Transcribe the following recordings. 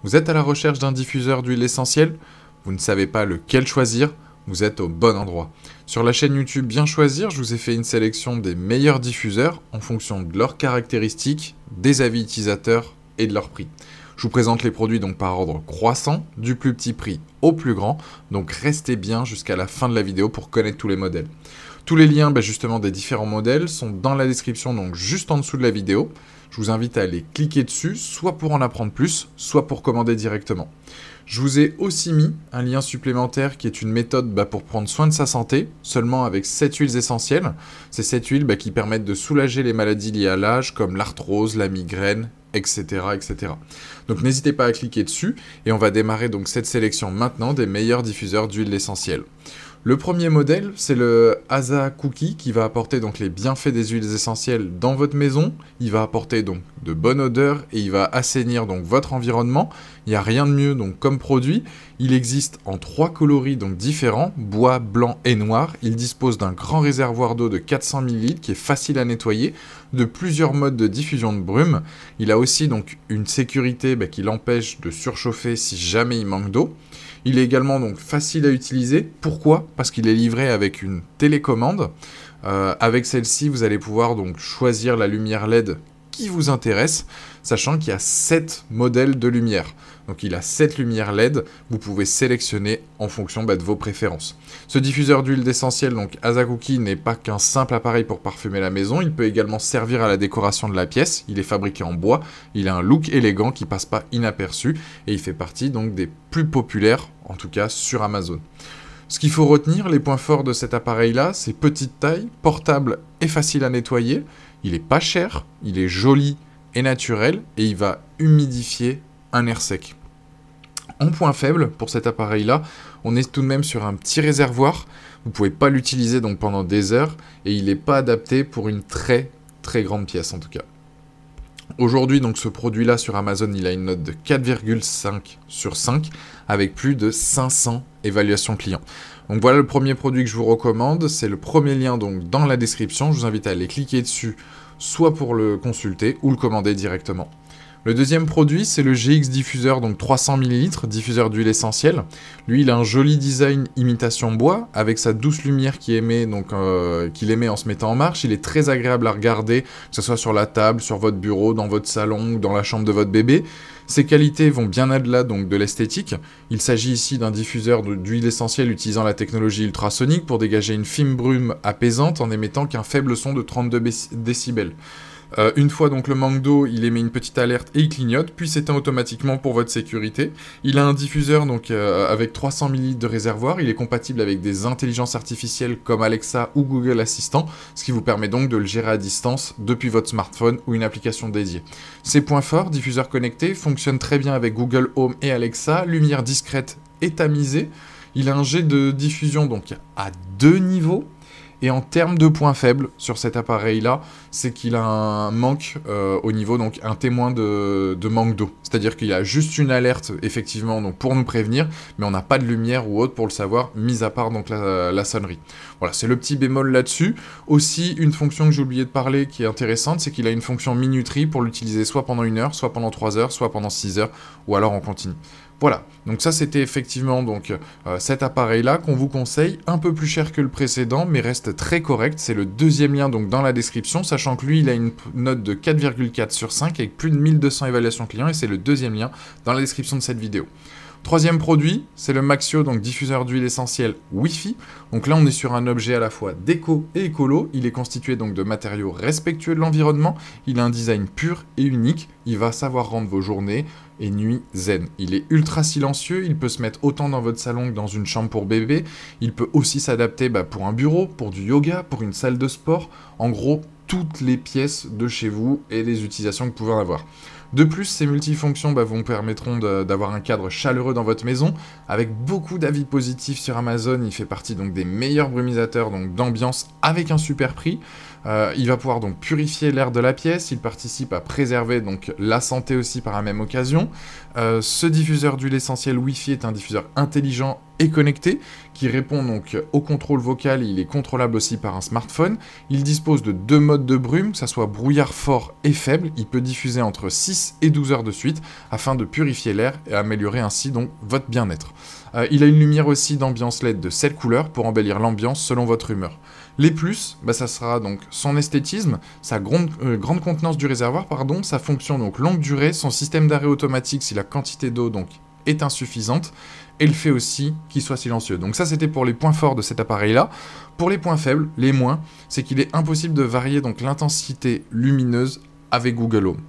Vous êtes à la recherche d'un diffuseur d'huile essentielle? Vous ne savez pas lequel choisir? Vous êtes au bon endroit. Sur la chaîne YouTube Bien Choisir, je vous ai fait une sélection des meilleurs diffuseurs en fonction de leurs caractéristiques, des avis utilisateurs et de leur prix. Je vous présente les produits donc par ordre croissant, du plus petit prix au plus grand, donc restez bien jusqu'à la fin de la vidéo pour connaître tous les modèles. Tous les liens justement des différents modèles sont dans la description, donc juste en dessous de la vidéo. Je vous invite à aller cliquer dessus, soit pour en apprendre plus, soit pour commander directement. Je vous ai aussi mis un lien supplémentaire qui est une méthode pour prendre soin de sa santé, seulement avec 7 huiles essentielles. C'est 7 huiles qui permettent de soulager les maladies liées à l'âge, comme l'arthrose, la migraine, etc., etc. Donc n'hésitez pas à cliquer dessus, et on va démarrer donc cette sélection maintenant des meilleurs diffuseurs d'huiles essentielles. Le premier modèle, c'est le Asa Cookie qui va apporter donc les bienfaits des huiles essentielles dans votre maison. Il va apporter donc de bonnes odeurs et il va assainir donc votre environnement. Il n'y a rien de mieux donc comme produit. Il existe en 3 coloris donc différents, bois, blanc et noir. Il dispose d'un grand réservoir d'eau de 400 ml qui est facile à nettoyer, de plusieurs modes de diffusion de brume. Il a aussi donc une sécurité qui l'empêche de surchauffer si jamais il manque d'eau. Il est également donc facile à utiliser. Pourquoi? Parce qu'il est livré avec une télécommande. Avec celle-ci, vous allez pouvoir donc choisir la lumière LED qui vous intéresse, sachant qu'il y a 7 modèles de lumière. Donc il a 7 lumières LED, vous pouvez sélectionner en fonction de vos préférences. Ce diffuseur d'huile essentielle, donc Asa Cookie, n'est pas qu'un simple appareil pour parfumer la maison, il peut également servir à la décoration de la pièce. Il est fabriqué en bois, il a un look élégant qui passe pas inaperçu, et il fait partie donc des plus populaires, en tout cas sur Amazon. Ce qu'il faut retenir, les points forts de cet appareil-là, c'est petite taille, portable et facile à nettoyer. Il est pas cher, il est joli et naturel, et il va humidifier un air sec. En point faible, pour cet appareil-là, on est tout de même sur un petit réservoir. Vous ne pouvez pas l'utiliser donc pendant des heures, et il n'est pas adapté pour une très grande pièce en tout cas. Aujourd'hui, donc ce produit-là sur Amazon, il a une note de 4,5 sur 5 avec plus de 500 évaluations clients. Donc voilà le premier produit que je vous recommande, c'est le premier lien donc dans la description. Je vous invite à aller cliquer dessus, soit pour le consulter ou le commander directement. Le deuxième produit, c'est le GX diffuseur, donc 300 ml, diffuseur d'huile essentielle. Lui, il a un joli design imitation bois, avec sa douce lumière qu'il émet en se mettant en marche. Il est très agréable à regarder, que ce soit sur la table, sur votre bureau, dans votre salon ou dans la chambre de votre bébé. Ses qualités vont bien au-delà donc de l'esthétique. Il s'agit ici d'un diffuseur d'huile essentielle utilisant la technologie ultrasonique pour dégager une fine brume apaisante en émettant qu'un faible son de 32 décibels. Une fois donc le manque d'eau, il émet une petite alerte et il clignote, puis s'éteint automatiquement pour votre sécurité. Il a un diffuseur donc avec 300 ml de réservoir, il est compatible avec des intelligences artificielles comme Alexa ou Google Assistant, ce qui vous permet donc de le gérer à distance depuis votre smartphone ou une application dédiée. Ses points forts, diffuseur connecté, fonctionne très bien avec Google Home et Alexa, lumière discrète et tamisée. Il a un jet de diffusion donc à 2 niveaux. Et en termes de points faibles sur cet appareil-là, c'est qu'il a un manque au niveau, donc un témoin de manque d'eau. C'est-à-dire qu'il a juste une alerte, effectivement, donc pour nous prévenir, mais on n'a pas de lumière ou autre pour le savoir, mis à part donc la sonnerie. Voilà, c'est le petit bémol là-dessus. Aussi, une fonction que j'ai oublié de parler qui est intéressante, c'est qu'il a une fonction minuterie pour l'utiliser soit pendant 1 heure, soit pendant 3 heures, soit pendant 6 heures, ou alors en continu. Voilà, donc ça c'était effectivement donc cet appareil-là qu'on vous conseille, un peu plus cher que le précédent, mais reste très correct. C'est le deuxième lien donc dans la description, sachant que lui il a une note de 4,4 sur 5 avec plus de 1200 évaluations clients, et c'est le deuxième lien dans la description de cette vidéo. Troisième produit, c'est le Maxio, donc diffuseur d'huile essentielle Wi-Fi. Donc là, on est sur un objet à la fois déco et écolo. Il est constitué donc de matériaux respectueux de l'environnement. Il a un design pur et unique. Il va savoir rendre vos journées et nuits zen. Il est ultra silencieux. Il peut se mettre autant dans votre salon que dans une chambre pour bébé. Il peut aussi s'adapter pour un bureau, pour du yoga, pour une salle de sport. En gros, toutes les pièces de chez vous et les utilisations que vous pouvez en avoir. De plus, ces multifonctions vous permettront d'avoir un cadre chaleureux dans votre maison, avec beaucoup d'avis positifs sur Amazon. Il fait partie donc des meilleurs brumisateurs d'ambiance avec un super prix. Il va pouvoir donc purifier l'air de la pièce, il participe à préserver donc la santé aussi par la même occasion. Ce diffuseur d'huile essentielle Wi-Fi est un diffuseur intelligent et connecté qui répond donc au contrôle vocal, il est contrôlable aussi par un smartphone. Il dispose de 2 modes de brume, que ce soit brouillard fort et faible, il peut diffuser entre 6 et 12 heures de suite afin de purifier l'air et améliorer ainsi donc votre bien-être. Il a une lumière aussi d'ambiance LED de 7 couleurs pour embellir l'ambiance selon votre humeur. Les plus, ça sera donc son esthétisme, sa grande contenance du réservoir, sa fonction donc longue durée, son système d'arrêt automatique si la quantité d'eau donc est insuffisante, et le fait aussi qu'il soit silencieux. Donc ça c'était pour les points forts de cet appareil-là. Pour les points faibles, les moins, c'est qu'il est impossible de varier donc l'intensité lumineuse avec Google Home.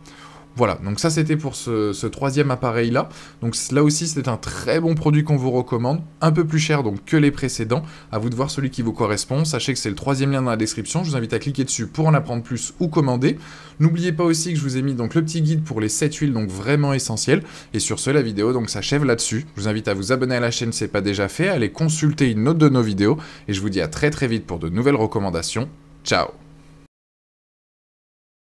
Voilà, donc ça c'était pour ce troisième appareil-là. Donc là aussi c'est un très bon produit qu'on vous recommande, un peu plus cher donc que les précédents. À vous de voir celui qui vous correspond. Sachez que c'est le 3e lien dans la description. Je vous invite à cliquer dessus pour en apprendre plus ou commander. N'oubliez pas aussi que je vous ai mis donc le petit guide pour les 7 huiles donc vraiment essentielles. Et sur ce, la vidéo donc s'achève là-dessus. Je vous invite à vous abonner à la chaîne si ce n'est pas déjà fait, à aller consulter une autre de nos vidéos. Et je vous dis à très vite pour de nouvelles recommandations. Ciao!